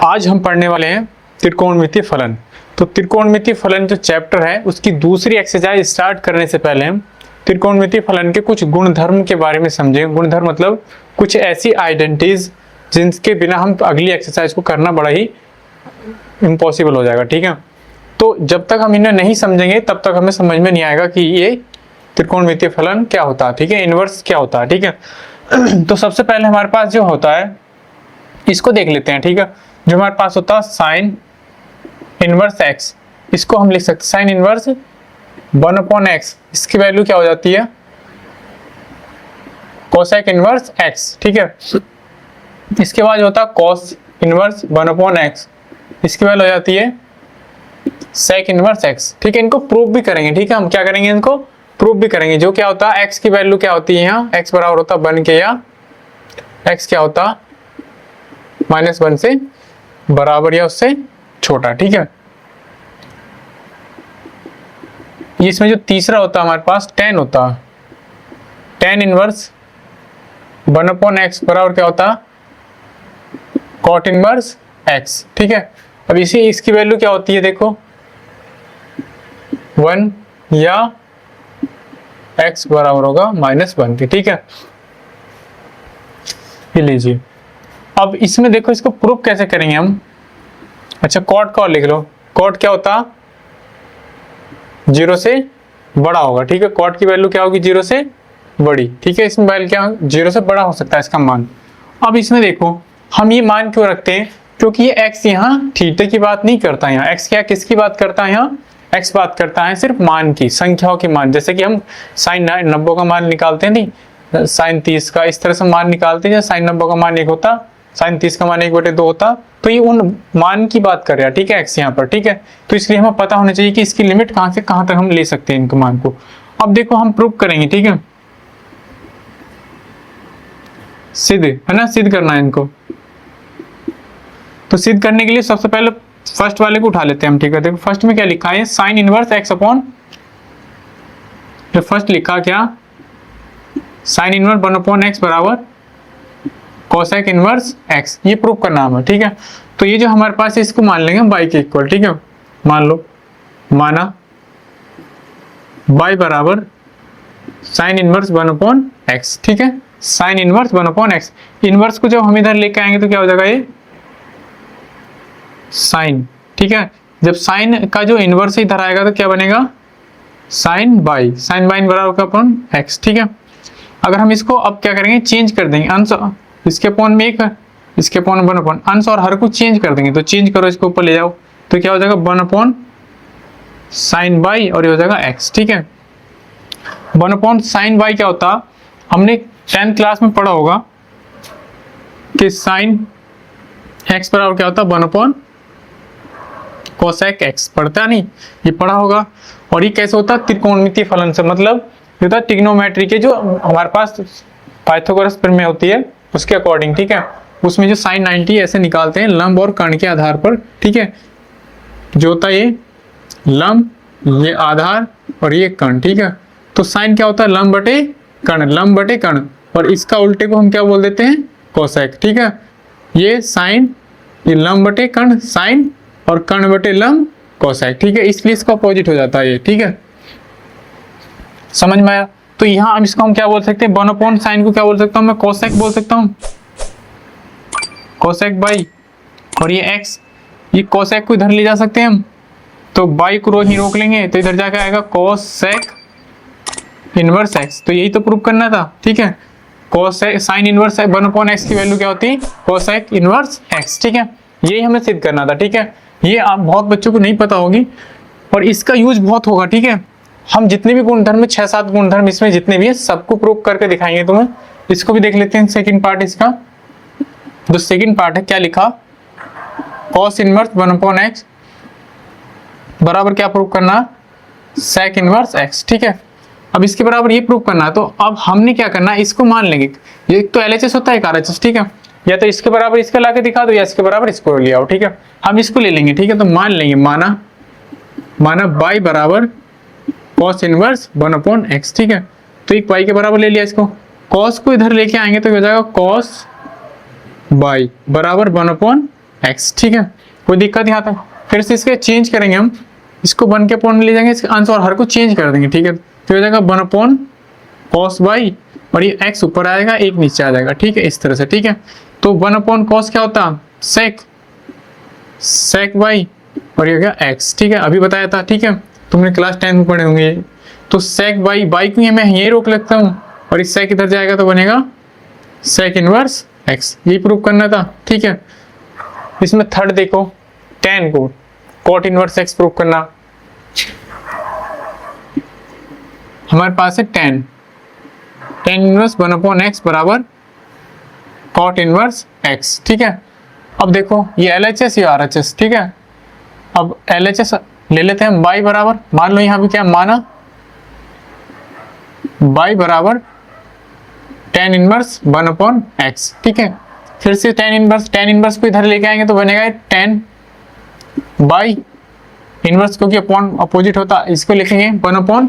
आज हम पढ़ने वाले हैं त्रिकोणमितीय फलन। तो त्रिकोणमितीय फलन जो चैप्टर है उसकी दूसरी एक्सरसाइज स्टार्ट करने से पहले हम त्रिकोणमितीय फलन के कुछ गुणधर्म के बारे में समझें। गुणधर्म मतलब कुछ ऐसी आइडेंटिटीज जिनके बिना हम अगली एक्सरसाइज को करना बड़ा ही इम्पॉसिबल हो जाएगा। ठीक है, तो जब तक हम इन्हें नहीं समझेंगे तब तक हमें समझ में नहीं आएगा कि ये त्रिकोणमितीय फलन क्या होता है। ठीक है, इनवर्स क्या होता है। ठीक है, तो सबसे पहले हमारे पास जो होता है इसको देख लेते हैं। ठीक है, जो हमारे पास होता है साइन इनवर्स एक्स, इसको हम लिख सकते हैं साइन इनवर्स 1/x। इसकी वैल्यू क्या हो जाती है कोसेक इनवर्स x। ठीक है, इसके बाद होता है कॉस इनवर्स 1/x, इसकी वैल्यू हो जाती है सेक इनवर्स x। ठीक है, इनको प्रूव भी करेंगे। ठीक है, हम क्या करेंगे इनको प्रूव भी करेंगे। जो क्या होता है x की वैल्यू क्या होती है यहाँ x बराबर होता है 1 के, या x क्या होता है -1 से बराबर या उससे छोटा। ठीक है, इसमें जो तीसरा होता है हमारे पास tan होता है, tan इनवर्स 1/x बराबर क्या होता है कॉट इनवर्स x। ठीक है, अब इसकी वैल्यू क्या होती है देखो 1 या x बराबर होगा -1 के। ठीक है, ये लीजिए। अब इसमें देखो इसको प्रूफ कैसे करेंगे हम। अच्छा, कॉट का लिख लो। कॉट क्या होता 0 से बड़ा होगा। ठीक है, कॉट की वैल्यू क्या होगी 0 से बड़ी। ठीक है, इसमें वैल्यू क्या 0 से बड़ा हो सकता है इसका मान। अब इसमें देखो हम ये मान क्यों रखते हैं, क्योंकि ये x यहाँ थीटा की बात नहीं करता। यहाँ x क्या किसकी बात करता है, यहाँ x बात करता है सिर्फ मान की, संख्याओं के मान। जैसे कि हम साइन 90 का मान निकालते हैं, नहीं साइन 30 का, इस तरह से मान निकालते हैं। साइन 90 का मान 1 होता, साइन 30 का मान 1/2 होता। तो ये उन मान की बात कर रहा है। ठीक है, x यहाँ पर। ठीक है, तो इसलिए हमें पता होना चाहिए कि इसकी लिमिट कहाँ से कहाँ तक हम ले सकते हैं इनके मान को। अब देखो हम प्रूव करेंगे। ठीक है, सिद्ध है ना, सिद्ध करना है इनको। तो सिद्ध करने के लिए सबसे पहले फर्स्ट वाले को उठा लेते हैं हम। ठीक है, देखो फर्स्ट में क्या लिखा है sine inverse x upon, first लिखा क्या साइन इनवर्स 1/x बराबर कोसेक इनवर्स x। ये प्रूव करना हमें। ठीक है, तो ये जो हमारे पास है इसको मान लेंगे हम y के इक्वल। ठीक है, मान लो माना y बराबर साइन इनवर्स 1/x। ठीक है, साइन इनवर्स 1/x। इनवर्स को जब हम इधर लेके आएंगे तो क्या हो जाएगा ये साइन। ठीक है, जब साइन का जो इनवर्स इधर आएगा तो क्या बनेगा साइन बाई, साइन बाई बराबर का अपॉन x। ठीक है, अगर हम इसको अब क्या करेंगे चेंज कर देंगे, अंश इसके अपॉन में 1, इसके अपॉन 1/, अंश और हर को चेंज कर देंगे। तो चेंज करो, इसको ऊपर ले जाओ, तो क्या हो जाएगा 1/, साइन बाई और ये हो जाएगा x। ठीक है, 1/, साइन बाई क्या होता हमने 10th क्लास में पढ़ा होगा कि साइन x बराबर क्या होता 1/, कोसेक x। पढ़ता नहीं, ये पढ़ा होगा। और ये कैसे होता है त्रिकोणमितीय फलन से, मतलब ये होता है ट्रिग्नोमेट्री के जो हमारे पास पाइथागोरस प्रमेय होती है उसके अकॉर्डिंग। ठीक है, उसमें जो साइन 90 ऐसे निकालते हैं लंब और कर्ण के आधार पर। ठीक है, जो होता है ये लंब, ये आधार और ये कर्ण। ठीक है, तो साइन क्या होता है लंब बटे कर्ण, लंब बटे कर्ण, और इसका उल्टे को हम क्या बोल देते हैं कोसेक। ठीक है, ये साइन, ये लंब बटे कर्ण साइन और कर्ण बटे लंब कोसेक। ठीक है, इसलिए इसका अपोजिट हो जाता है ये। ठीक है, समझ में आया। तो यहाँ हम इसको हम क्या बोल सकते हैं 1/, साइन को क्या बोल सकता हूँ मैं कोसेक बोल सकता हूँ, कोसेक बाई, और ये x, ये कोसेक को इधर ले जा सकते हैं हम, तो बाई को ही रोक लेंगे तो इधर जाकर आएगा कोसेक इनवर्स x। तो यही तो प्रूव करना था। ठीक है, कोसेक साइन इनवर्स 1/x की वैल्यू क्या होती है कोसेक इनवर्स x। ठीक है, यही हमें सिद्ध करना था। ठीक है, ये आप बहुत बच्चों को नहीं पता होगी और इसका यूज बहुत होगा। ठीक है, हम जितने भी गुणधर्म 6-7 गुणधर्म इसमें जितने भी है सबको प्रूव करके दिखाएंगे तुम्हें। इसको भी देख लेते हैं सेकंड पार्ट इसका। जो सेकंड पार्ट है क्या लिखा कॉस इनवर्स 1/x बराबर क्या प्रूव करना सेक इनवर्स x। ठीक है, अब इसके बराबर ये प्रूव करना है। तो अब हमने क्या करना है इसको मान लेंगे, ये तो LHS होता है RHS। ठीक है, या तो इसके बराबर इसका लाके दिखा दो या इसके बराबर इसको ले आओ। ठीक है, हम इसको ले लेंगे। ठीक है, तो मान लेंगे माना y बराबर cos इनवर्स 1/x। ठीक है, तो एक y के बराबर ले लिया इसको, cos को इधर लेके आएंगे तो हो जाएगा cos y बराबर 1/x। एक्स, ठीक है, कोई दिक्कत यहाँ तक। फिर से इसके चेंज करेंगे हम, इसको 1 के अपॉन में ले जाएंगे, इसके अंश और हर को चेंज कर देंगे, ठीक है, तो हो जाएगा 1 अपॉन कॉस बाई, और ये एक्स ऊपर आएगा, एक नीचे आ जाएगा, ठीक है, इस तरह से, ठीक है। तो 1 अपॉन कॉस क्या होता, सेक बाई, और ये हो गया एक्स, ठीक है, अभी बताया था, ठीक है, तुमने क्लास 10 में पढ़े होंगे। तो सेक बाई को मैं यही रोक लेता हूँ, और इस सेक इधर जाएगा तो बनेगा सेक इनवर्स एक्स, यही प्रूव करना था, ठीक है। इसमें थर्ड देखो, tan को कॉट इनवर्स एक्स प्रूव करना। हमारे पास है tan इनवर्स 1 अपॉन एक्स बराबर कॉट इनवर्स एक्स, ठीक है। अब देखो ये LHS, ये RHS, ठीक है। अब LHS ले लेते हैं, बाई बराबर, मान लो यहाँ भी क्या माना, बाई बराबर tan इनवर्स 1 अपॉन एक्स, ठीक है। फिर से tan इनवर्स को इधर लेके आएंगे तो बनेगा tan बाई इनवर्स, क्योंकि अपॉन अपोजिट होता, इसको लिखेंगे 1 अपॉन,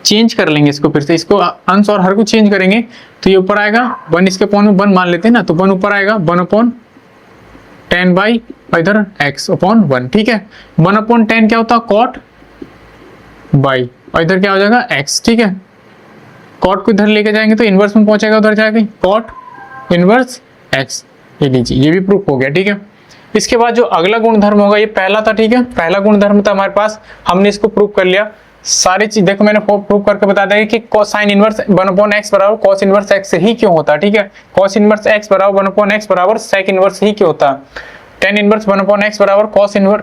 चेंज कर लेंगे इसको, फिर से इसको अंश और हर को चेंज करेंगे, तो ये ऊपर आएगा 1, इसके अपॉन में 1 मान लेते हैं ना, तो 1 ऊपर आएगा 1 अपॉन tan बाई, और इधर x अपॉन 1, ठीक है। 1 अपॉन tan क्या होता है, कॉट बाई, और इधर क्या हो जाएगा x, ठीक है। कॉट को इधर लेके जाएंगे तो इनवर्स में पहुंचेगा, उधर जाके कॉट इनवर्स x, ये लीजिए, ये भी प्रूफ हो गया, ठीक है। इसके बाद जो अगला गुणधर्म होगा, ये पहला था, ठीक है, पहला गुणधर्म था हमारे पास, हमने इसको प्रूव कर लिया। सारी चीज देखो मैंने प्रूव करके बता दिया कि कोसाइन इनवर्स 1 अपॉन एक्स बराबर कॉस इनवर्स एक्स ही क्यों होता है, ठीक है। कॉस इनवर्स एक्स बराबर 1 अपॉन एक्स बराबर सेक इनवर्स ही क्यों होता है। tan इनवर्स 1 अपॉन एक्स बराबर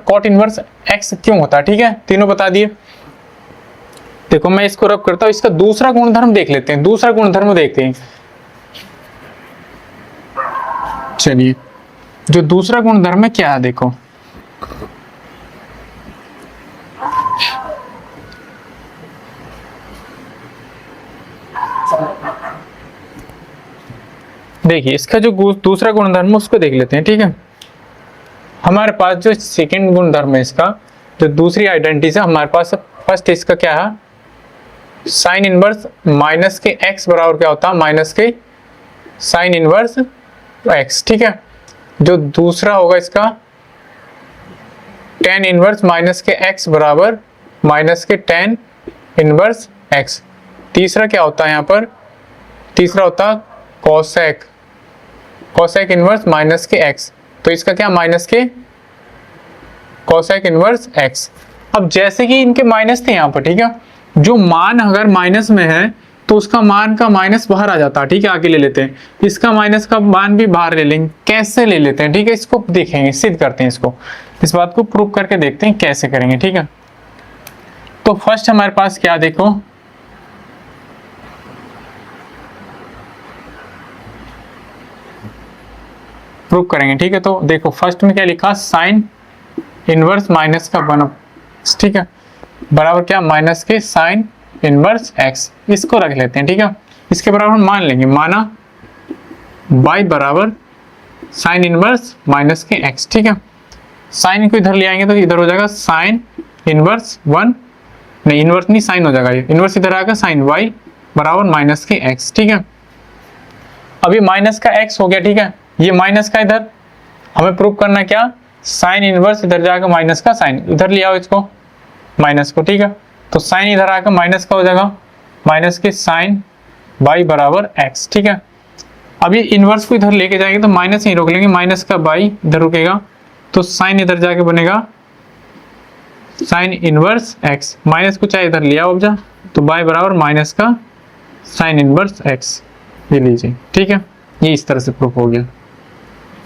कॉट इनवर्स एक्स क्यों होता है, ठीक है, तीनों बता दिए। देखो मैं इसको रब करता हूं, इसका दूसरा गुणधर्म देख लेते हैं, दूसरा गुणधर्म देखते हैं। चलिए, जो दूसरा गुणधर्म है क्या है, देखो देखिए, इसका जो दूसरा गुणधर्म है उसको देख लेते हैं, ठीक है। हमारे पास जो सेकंड गुणधर्म है, इसका जो दूसरी आइडेंटिटी है हमारे पास, फर्स्ट इसका क्या है, साइन इनवर्स माइनस के एक्स बराबर क्या होता है, माइनस के साइन इनवर्स एक्स, ठीक है। जो दूसरा होगा इसका tan इनवर्स माइनस के एक्स बराबर माइनस के tan इनवर्स एक्स। तीसरा क्या होता है यहाँ पर, तीसरा होता है कोसेक इनवर्स माइनस के एक्स, तो इसका क्या, माइनस के कोसेक इनवर्स एक्स। अब जैसे कि इनके माइनस थे यहाँ पर, ठीक है, जो मान अगर माइनस में है तो उसका मान का माइनस बाहर आ जाता है, ठीक है, आगे ले लेते हैं, इसका माइनस का मान भी बाहर ले लेंगे, कैसे ले लेते हैं, ठीक है, इसको देखेंगे, सिद्ध करते हैं इसको, इस बात को प्रूव करके देखते हैं कैसे करेंगे, ठीक है। तो फर्स्ट हमारे पास क्या, देखो प्रूव करेंगे, ठीक है। तो देखो फर्स्ट में क्या लिखा, साइन इनवर्स माइनस का 1, ठीक है, बराबर क्या, माइनस के साइन इनवर्स एक्स, इसको रख लेते हैं, ठीक है। इसके बराबर मान लेंगे, माना बाई बराबर साइन इनवर्स माइनस के एक्स, ठीक है। साइन को इधर ले आएंगे तो इधर हो जाएगा साइन इनवर्स 1, नहीं इनवर्स नहीं, साइन हो जाएगा, ये इनवर्स इधर आएगा साइन वाई बराबर माइनस के एक्स, ठीक है। अभी माइनस का एक्स हो गया, ठीक है, ये माइनस का इधर हमें प्रूव करना क्या, साइन इनवर्स इधर जाएगा माइनस का साइन, इधर ले आओ इसको माइनस को, ठीक है, तो साइन इधर आकर माइनस का हो जाएगा, माइनस के साइन बाई बराबर एक्स, ठीक है। अभी इनवर्स को इधर लेके जाएंगे तो माइनस ही रोक लेंगे, माइनस का बाई इधर रुकेगा, तो साइन इधर जाके बनेगा साइन इनवर्स एक्स, माइनस को चाहे इधर ले आओ, अब जा तो बाई बराबर माइनस का साइन इनवर्स एक्स, ये लीजिए, ठीक है, ये इस तरह से प्रूफ हो गया।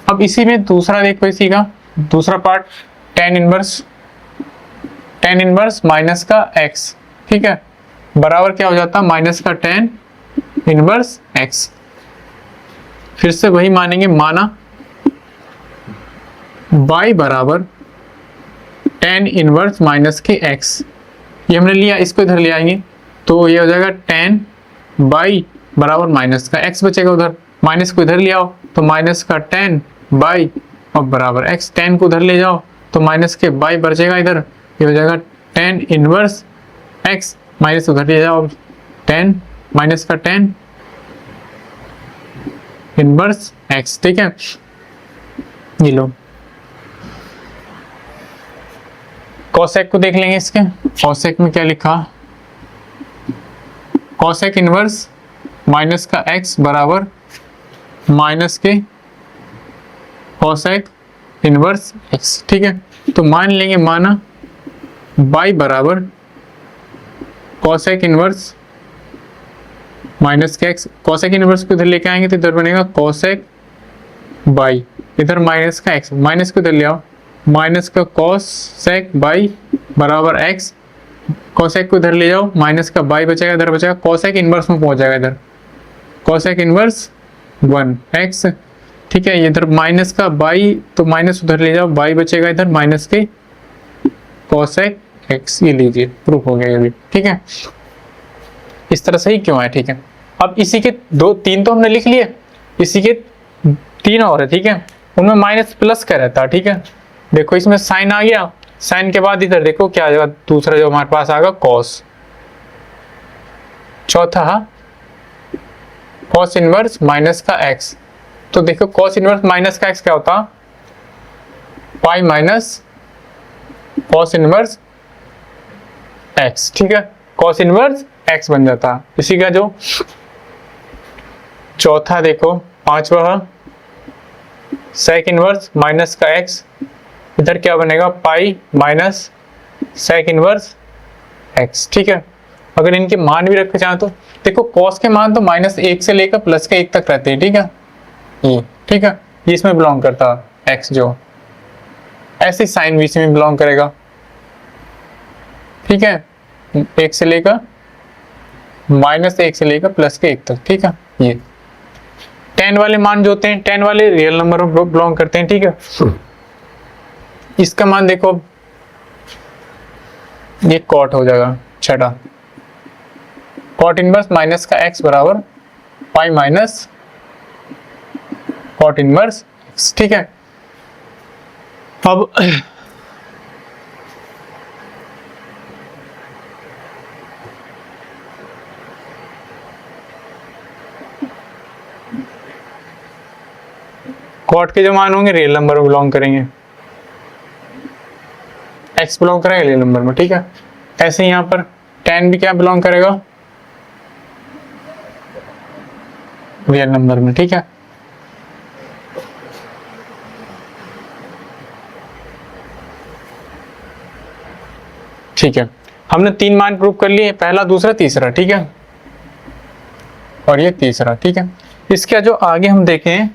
अब इसी में दूसरा देखो, इसी का दूसरा पार्ट, tan इनवर्स माइनस का x, ठीक है, बराबर क्या हो जाता है, माइनस का tan इनवर्स x। फिर से वही मानेंगे, माना y बराबर tan इनवर्स माइनस के x, ये हमने लिया, इसको इधर ले आएंगे तो ये हो जाएगा tan बाई बराबर माइनस का x बचेगा, उधर माइनस को इधर ले आओ तो माइनस का tan बाई और बराबर x, tan को उधर ले जाओ तो माइनस के बाई बचेगा इधर, ये हो जाएगा tan इनवर्स x, माइनस उधर ले जाओ tan माइनस का tan इनवर्स x, ठीक है। ये लो, कोसेक को देख लेंगे इसके। कोसेक में क्या लिखा, कोसेक इनवर्स माइनस का एक्स बराबर माइनस के कोसेक इनवर्स एक्स। ठीक है, तो मान लेंगे, माना बाई बराबर कोसेक इनवर्स माइनस के एक्स। कोसेक इनवर्स को इधर लेके आएंगे तो इधर बनेगा कोसेक बाई, इधर माइनस का एक्स, माइनस को इधर ले आओ, माइनस का कोसेक बाई बराबर एक्स। कोसेक को इधर ले जाओ, माइनस का बाई बचेगा, इधर बचेगा कोसेक इनवर्स में पहुंच जाएगा, इधर कोसेक इनवर्स 1 एक्स। ठीक है, इधर माइनस का बाई, तो माइनस उधर ले जाओ, बाई बचेगा इधर माइनस के कोसेक एक्स। ये लीजिए, प्रूफ हो गया ये भी। ठीक है, इस तरह से ही क्यों है। ठीक है, अब इसी के तीन तो हमने लिख लिए, इसी के 3 और है। ठीक है, उनमें माइनस प्लस का रहता है। ठीक है, देखो इसमें साइन आ गया, साइन के बाद इधर देखो क्या आ जाएगा, दूसरा जो हमारे पास आएगा कॉस। चौथा कॉस इनवर्स माइनस का एक्स। तो देखो कॉस इनवर्स माइनस का एक्स क्या होता, pi minus cos inverse x. ठीक है, कॉस इनवर्स एक्स बन जाता है। इसी का जो चौथा देखो, पांचवा सेक इनवर्स माइनस का एक्स, इधर क्या बनेगा, pi minus sec inverse x. ठीक है, अगर इनके मान भी रखे चाहे तो देखो कॉस के मान तो -1 से लेकर +1 तक रहते हैं। ठीक है, ये ठीक है, ये इसमें बिलोंग करता है एक्स, जो ऐसे साइन भी इसमें बिलोंग करेगा। ठीक है, 1 से लेकर -1 से लेकर +1 तक। ठीक है, ये 10 वाले मान जो होते हैं, 10 वाले रियल नंबर में बिलोंग करते हैं। ठीक है, इसका मान देखो, ये कॉट हो जाएगा छठा, कॉट इनवर्स माइनस का एक्स बराबर pi minus cot inverse x. ठीक है, अब कॉट के जो मान होंगे रियल नंबर में बिलोंग करेंगे, एक्स बिलोंग करेगा रियल नंबर में। ठीक है, ऐसे ही यहाँ पर tan भी क्या बिलोंग करेगा, रियल नंबर में। ठीक है, ठीक है, हमने 3 मान प्रूव कर लिए, पहला, दूसरा, तीसरा। ठीक है, और ये तीसरा। ठीक है, इसके जो आगे हम देखें,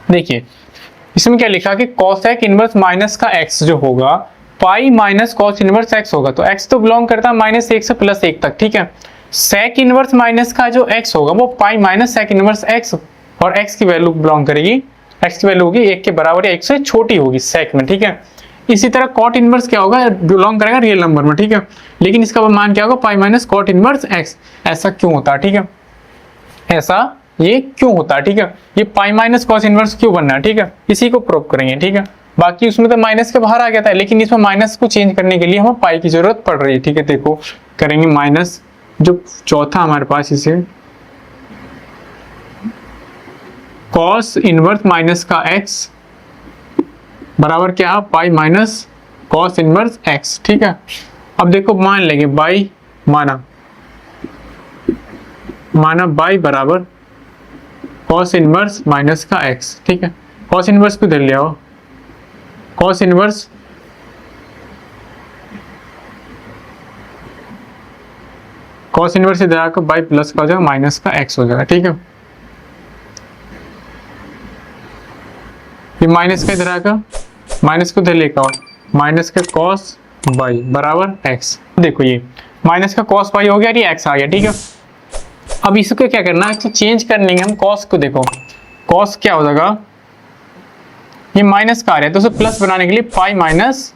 देखिए इसमें क्या लिखा कि कोसेक इनवर्स माइनस का एक्स जो होगा, pi minus cos inverse x होगा। तो एक्स तो बिलोंग करता है -1 से +1 तक। ठीक है, सेक इनवर्स माइनस का जो एक्स होगा वो pi minus sec inverse x, और एक्स की वैल्यू बिलोंग करेगी, एक्स की वैल्यू होगी 1 के बराबर या 1 से छोटी होगी सेक में। ठीक है, इसी तरह कॉट इनवर्स क्या होगा, बिलोंग करेगा रियल नंबर में। ठीक है, लेकिन इसका मान क्या होगा, pi minus cot inverse x. ऐसा क्यों होता है, ठीक है, ऐसा ये क्यों होता है, ठीक है, ये पाई माइनस कॉस इनवर्स क्यों बनना है, ठीक है, इसी को प्रूव करेंगे। ठीक है, बाकी उसमें तो माइनस के बाहर आ गया था, लेकिन इसमें माइनस को चेंज करने के लिए हमें पाई की जरूरत पड़ रही है। ठीक है, देखो करेंगे माइनस, जो चौथा हमारे पास, इसे कॉस इनवर्स माइनस का एक्स बराबर क्या, pi minus cos inverse x. ठीक है, अब देखो मान लेंगे बाई, माना बाई बराबर कॉस इनवर्स माइनस का एक्स। ठीक है, कॉस इनवर्स को इधर ले आओ, कॉस इनवर्स इधर आकर बाई प्लस का हो जाएगा, माइनस का एक्स हो जाएगा। ठीक है, ये माइनस का इधर आकर माइनस को इधर लेकर आओ, माइनस का कॉस बाई बराबर एक्स। देखो ये माइनस का कॉस बाई हो गया, ये एक्स आ गया। ठीक है, अब इसको क्या करना है, तो चेंज करने हम कॉस को। देखो कॉस क्या हो जाएगा, ये माइनस का आ रहा है तो उसे प्लस बनाने के लिए पाई माइनस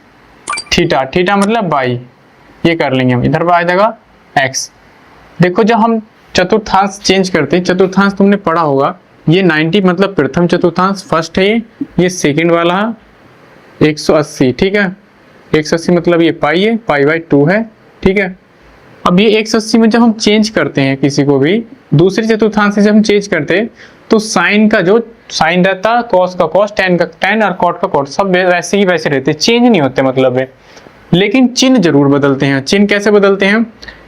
थीटा, थीटा मतलब बाई, ये कर लेंगे हम, इधर आ जाएगा एक्स। देखो जब हम चतुर्थांश चेंज करते हैं, चतुर्थांश तुमने पढ़ा होगा, ये 90 मतलब प्रथम चतुर्थांश फर्स्ट है, ये सेकंड वाला है 180, ठीक है। 180 मतलब ये पाई है, पाई बाई 2 है, ठीक है। अब ये 180 में जब हम चेंज करते हैं किसी को भी दूसरे चतुर्थांश से जब हम चेंज करते हैं तो साइन का जो साइन रहता है, कॉस का कॉस, टेन का टेन और कॉट का कॉट, सब वैसे ही वैसे रहते, चेंज नहीं होते मतलब है। लेकिन चिन्ह जरूर बदलते हैं। चिन्ह कैसे बदलते हैं?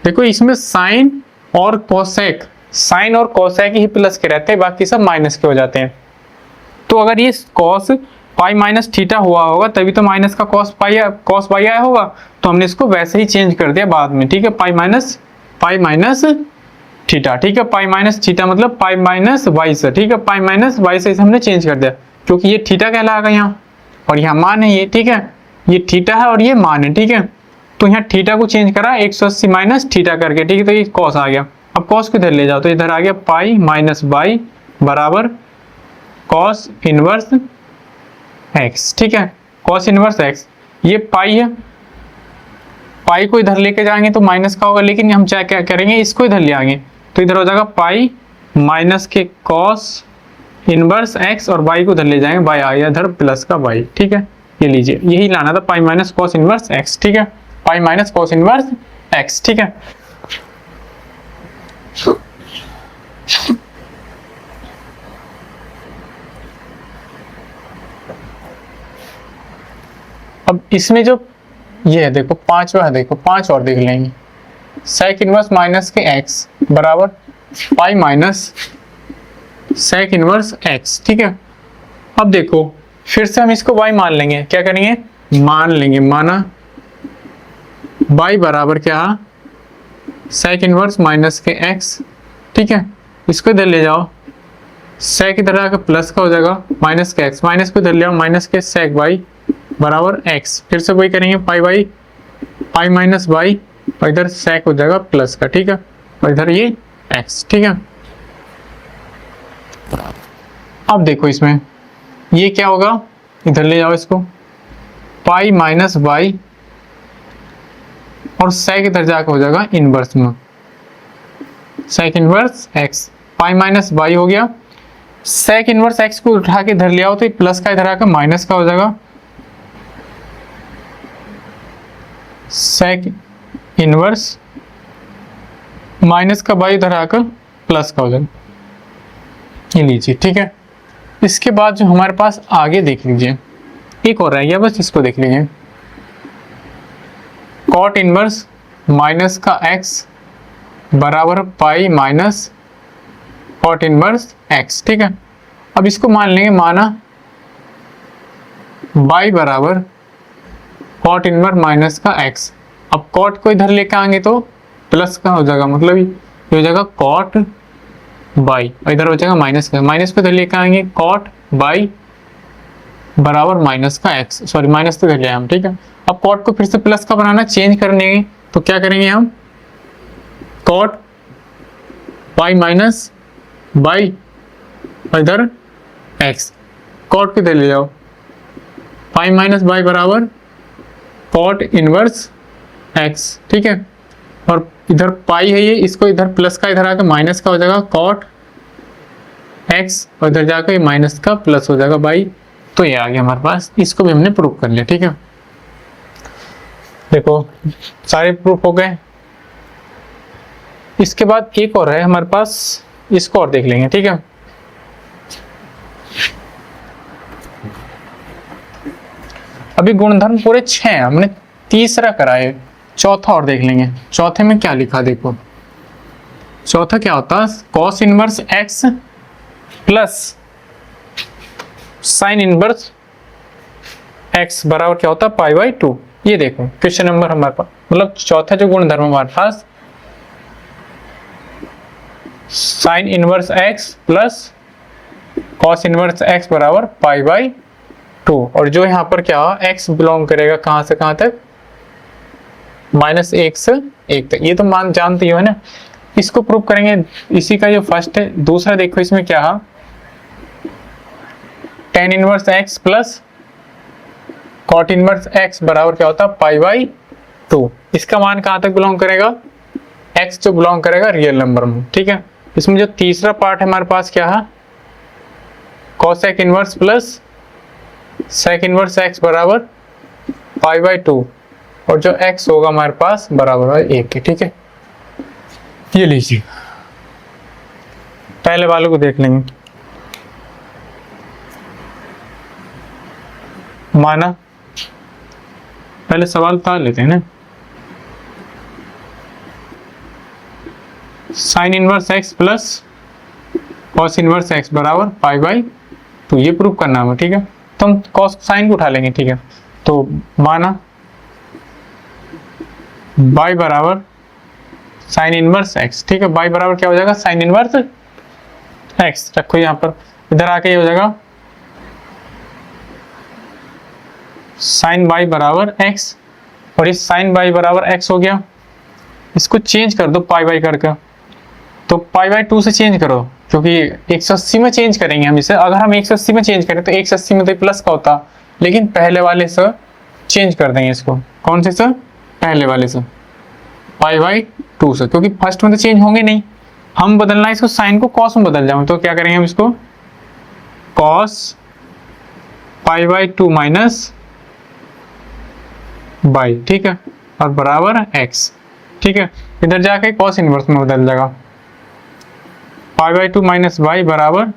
देखो इसमें साइन और कोसेक, साइन और कोसेक ही प्लस के रहते हैं, बाकी सब माइनस के हो जाते हैं। तो अगर ये कॉस पाई माइनस थीटा हुआ होगा तभी तो माइनस का कॉस पाई आया होगा, तो हमने इसको वैसे ही चेंज कर दिया बाद में, ठीक है। पाई माइनस थीटा, ठीक है। पाई माइनस थीटा मतलब पाई माइनस वाई से, ठीक है। पाई माइनस वाई से हमने चेंज कर दिया क्योंकि ये थीटा कहलाएगा यहाँ, और यहाँ मान है ये, ठीक है। ये थीटा है और ये मान है, ठीक है। तो यहाँ थीटा को चेंज करा 180 माइनस थीटा करके, ठीक है। तो ये कॉस आ गया। अब कॉस को इधर ले जाओ तो इधर आ गया पाई माइनस बाई बराबर कॉस इनवर्स एक्स, ठीक है। कॉस इनवर्स एक्स, ये पाई है, पाई को इधर लेके जाएंगे तो माइनस का होगा, लेकिन हम क्या क्या करेंगे, इसको इधर ले आएंगे तो इधर हो जाएगा पाई माइनस के कॉस इनवर्स एक्स, और बाई को इधर ले जाएंगे, बाई आ गया इधर प्लस का बाई, ठीक है। ये लीजिए, यही लाना था, pi minus cos inverse x, ठीक है। Pi minus cos inverse x, ठीक है। अब इसमें जो ये है देखो पांचवा है, देखो पांच और देख लेंगे। सेक इनवर्स माइनस के एक्स बराबर pi minus sec inverse x, ठीक है। अब देखो फिर से हम इसको y मान लेंगे, क्या करेंगे, मान लेंगे, माना y बराबर क्या, सेक इनवर्स माइनस के x, ठीक है। इसको इधर ले जाओ, सेक इधर आकर प्लस का हो जाएगा माइनस के x, माइनस को इधर ले आओ माइनस के सेक y बराबर x, फिर से वही करेंगे pi by pi minus y, और इधर सेक हो जाएगा प्लस का, ठीक है। और इधर ये x, ठीक है। अब देखो इसमें ये क्या होगा, इधर ले जाओ इसको, पाई माइनस बाई और सेक इधर जाकर हो जाएगा इनवर्स में, sec inverse x, pi minus y हो गया। सेक इनवर्स एक्स को उठा के इधर ले आओ तो ये प्लस का इधर आकर माइनस का हो जाएगा, सेक इनवर्स माइनस का बाई इधर आकर प्लस का हो जाएगा, ये लीजिए, ठीक है। इसके बाद जो हमारे पास आगे देख लीजिए, एक और रह गया, बस इसको देख लीजिए, कॉट इनवर्स माइनस का एक्स बराबर pi minus cot inverse x, ठीक है। अब इसको मान लेंगे, माना बाई बराबर कॉट इनवर्स माइनस का एक्स। अब कॉट को इधर लेकर आएंगे तो प्लस का हो जाएगा, मतलब ये हो जाएगा कॉट बाई, और इधर हो जाएगा माइनस का, माइनस को इधर लेकर आएंगे कॉट बाई बराबर माइनस का एक्स, सॉरी माइनस तो इधर ले हम, ठीक है। अब कॉट को फिर से प्लस का बनाना, चेंज करने तो क्या करेंगे हम, कॉट पाई माइनस बाई और इधर एक्स, कॉट को इधर ले जाओ, पाई माइनस बाई बराबर कॉट इनवर्स एक्स, ठीक है। और इधर पाई है ये, इसको इधर प्लस का इधर आकर माइनस का हो जाएगा कॉट एक्स, और इधर जाकर ये माइनस का प्लस हो जाएगा बाई। तो ये आ गया हमारे पास, इसको भी हमने प्रूफ कर लिया, ठीक है। देखो सारे प्रूफ हो गए। इसके बाद एक और है हमारे पास, इसको और देख लेंगे, ठीक है। अभी गुणधर्म पूरे 6 हमने तीसरा करा है, चौथा और देख लेंगे। चौथे में क्या लिखा देखो, चौथा क्या होता है, cos inverse x plus sign inverse x बराबर क्या होता है पाई बाई 2। ये देखो क्वेश्चन नंबर हमारे पास, मतलब चौथा जो गुणधर्म हमारे पास, sine inverse x plus cos inverse x बराबर पाई बाई 2, और जो यहाँ पर क्या एक्स बिलोंग करेगा कहाँ से कहाँ तक, माइनस 1 से 1 तक। ये तो मान जानते ही हो ना, इसको प्रूव करेंगे। इसी का जो फर्स्ट है, दूसरा देखो इसमें क्या है, tan inverse x plus cot inverse x बराबर क्या होता है पाई बाई 2। इसका मान कहाँ तक बिलोंग करेगा, एक्स जो बिलोंग करेगा रियल नंबर में, ठीक है। इसमें जो तीसरा पार्ट है हमारे पास क्या है, cosec inverse plus sec inverse x बराबर पाई बाई 2 और जो x होगा हमारे पास बराबर है 1 के। ठीक है, ये लीजिए, पहले वालों को देख लेंगे। माना, पहले सवाल उतार लेते हैं ना। Sign inverse x plus cos inverse x बराबर पाई बाई 2, ये प्रूव करना है। ठीक है, तो हम कॉस साइन को उठा लेंगे। ठीक है, तो माना बाई बराबर साइन इनवर्स एक्स। ठीक है, बाई बराबर क्या हो जाएगा, साइन इनवर्स एक्स रखो यहाँ पर, इधर आके ये हो जाएगा साइन बाई बराबर एक्स, और ये साइन बाई बराबर एक्स हो गया। इसको चेंज कर दो पाई बाई करके, तो पाई बाई 2 से चेंज करो, क्योंकि 180 में चेंज करेंगे हम इसे। अगर हम 180 में चेंज करें तो 180 में तो प्लस का होता, लेकिन पहले वाले से चेंज कर देंगे इसको। कौन से सर, पहले वाले से, पाई बाई 2 से, क्योंकि फर्स्ट में तो चेंज होंगे नहीं। हम बदलना है इसको, साइन को कॉस में बदल जाऊँ, तो क्या करेंगे हम इसको, cos pi by 2 minus by. ठीक है, और बराबर एक्स। ठीक है, इधर जाके कॉस इनवर्स में बदल जाएगा, पाई बाई 2 माइनस बाई बराबर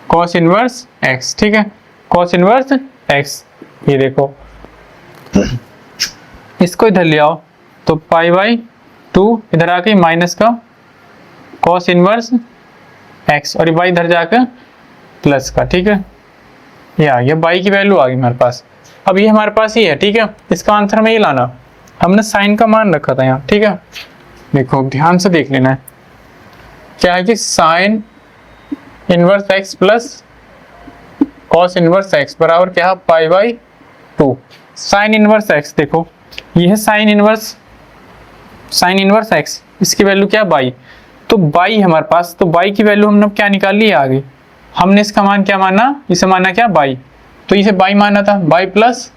कॉस इनवर्स एक्स। ठीक है, कॉस इनवर्स एक्स, ये देखो इसको इधर ले आओ, तो पाई बाई 2 इधर आके माइनस का कॉस इनवर्स एक्स, और ये बाई इधर जाकर प्लस का। ठीक है, ये आ गया, बाई की वैल्यू आ गई हमारे पास। अब ये हमारे पास ही है। ठीक है, इसका आंसर में ये लाना, हमने साइन का मान रखा था यहाँ। ठीक है, देखो ध्यान से देख लेना है, क्या है कि sign inverse x plus cos inverse x बराबर क्या है, पाई बाई 2। साइन इनवर्स एक्स देखो, ये है साइन इनवर्स एक्स, इसकी वैल्यू क्या, बाई। तो बाई हमारे पास, तो बाई की वैल्यू हमने क्या निकाल ली आगे, हमने इसका मान क्या माना, इसे माना क्या, बाई। तो इसे बाई माना था, by plus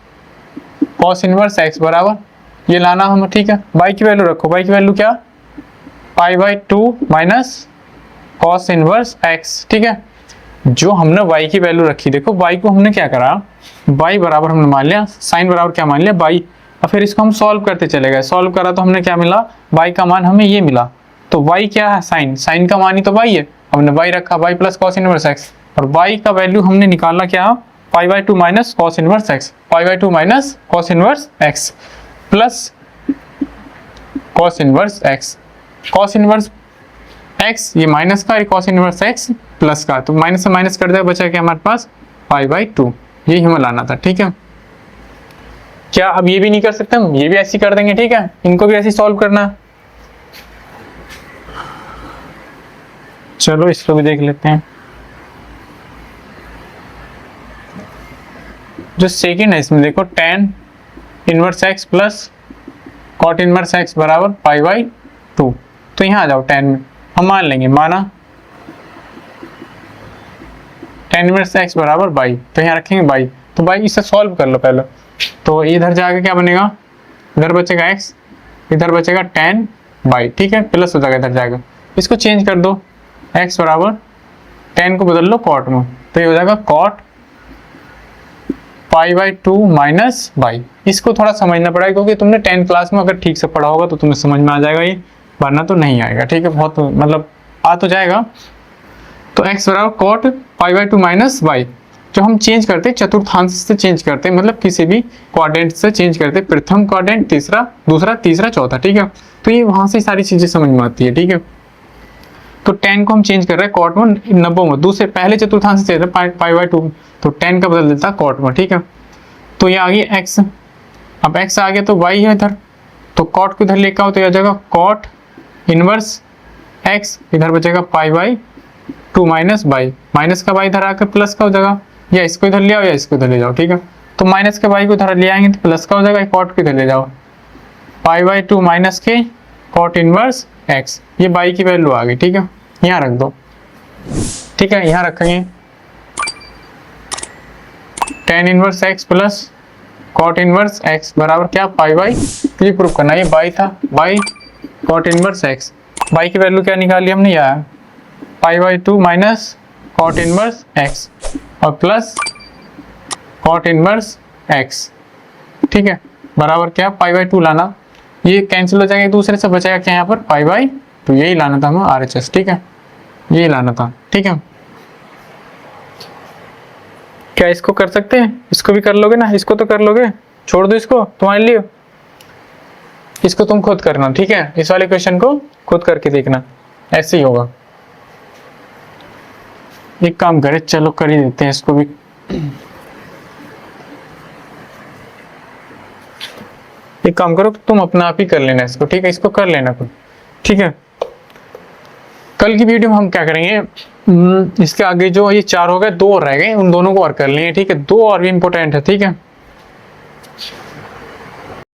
cos inverse x बराबर ये लाना हम। ठीक है, बाई की वैल्यू रखो, बाई की वैल्यू क्या, पाई by 2 minus cos inverse x. ठीक है, जो हमने y की वैल्यू रखी, देखो y को हमने क्या करा, y बराबर हमने मान लिया, साइन बराबर क्या मान लिया, बाई। और फिर इसको हम सॉल्व करते चले गए, सॉल्व करा तो हमने क्या मिला, y का मान हमें ये मिला। तो y क्या है, साइन का मान ही तो y है, हमने y रखा, y plus cos inverse x, और y का वैल्यू हमने निकाला क्या, पाई by 2 minus cos inverse x, pi by 2 minus cos inverse x plus cos inverse x, cos inverse x ये माइनस का, कॉस इनवर्स एक्स प्लस का, तो माइनस से माइनस कर दिया, बचा क्या हमारे पास, पाई बाई 2। यही हमें लाना था। ठीक है, क्या अब ये भी नहीं कर सकते हम, ये भी ऐसे कर देंगे। ठीक है, इनको भी ऐसे सॉल्व करना। चलो इसको भी देख लेते हैं। जो सेकंड है इसमें देखो, tan inverse x plus cot inverse x बराबर पाई बाई 2। तो यहाँ आ जाओ, tan में हम मान लेंगे, माना tan इनवर्स एक्स बराबर बाई, तो यहाँ रखेंगे बाई। तो बाई इसे सॉल्व कर लो पहले, तो इधर जाके क्या बनेगा, इधर बचेगा x, इधर बचेगा tan बाई। ठीक है, प्लस हो जाएगा, इधर जाएगा, इसको चेंज कर दो, x बराबर tan को बदल लो कॉट में, तो ये हो जाएगा cot pi by 2 minus y. इसको थोड़ा समझना पड़ेगा, क्योंकि तुमने 10 क्लास में अगर ठीक से पढ़ा होगा तो तुम्हें समझ में आ जाएगा, ये वरना तो नहीं आएगा। ठीक है, बहुत मतलब आ तो जाएगा। तो x बराबर cot pi by 2 minus y, जो हम चेंज करते चतुर्थांश से चेंज करते, मतलब किसी भी क्वाड्रेंट से चेंज करते, प्रथम क्वाड्रेंट, तीसरा, दूसरा, तीसरा, चौथा। ठीक है, तो ये वहां से सारी चीजें समझ में आती है। ठीक है, तो 10 को हम चेंज कर रहे हैं कॉट में, 90 में, दूसरे पहले चतुर्थांश से पाई बाई 2, तो 10 का बदल देता कॉट में। ठीक है, तो ये आ गई x, अब x आ गया तो y है इधर, तो कॉट को इधर लेकर आओ, तो यह जाएगा कॉट इनवर्स x, इधर बचेगा पाई बाई 2 माइनस बाई, माइनस का बाई इधर आकर प्लस का हो जाएगा, या इसको इधर ले आओ या इसको इधर ले जाओ। ठीक है, तो माइनस के बाई को इधर ले आएंगे तो प्लस का हो जाएगा, कॉट को इधर ले जाओ, पाई बाई 2 माइनस के कॉट इनवर्स x, ये बाई की वैल्यू आ गई। ठीक है, यहाँ रख दो। ठीक है, यहाँ रखेंगे tan inverse x plus cot inverse x बराबर क्या, पाई बाई, ये प्रूव करना, ये बाई था, y cot inverse x, y की वैल्यू क्या निकाली हमने, यहाँ pi by 2 minus cot inverse x और प्लस कॉट इनवर्स एक्स, ठीक है, बराबर क्या, पाई बाई 2 लाना, ये कैंसिल हो जाएगा एक दूसरे से, बचेगा क्या यहाँ पर पाई बाई 2, यही लाना था हमें RHS, ठीक है, यही लाना था, ठीक है। क्या इसको कर सकते हैं, इसको भी कर लोगे ना, इसको तो कर लोगे, छोड़ दो इसको तुम्हारे लिए, इसको तुम खुद करना, ठीक है, इस वाले क्वेश्चन को खुद करके देखना, ऐसे ही होगा। एक काम करे, चलो कर ही देते हैं इसको भी। एक काम करो, तुम अपना आप ही कर लेना इसको, ठीक है, इसको कर लेना खुद, ठीक है। कल की वीडियो में हम क्या करेंगे, इसके आगे जो ये 4 हो गए, 2 और रह गए, उन दोनों को और कर लेंगे, ठीक है, 2 और भी इंपॉर्टेंट है, ठीक है।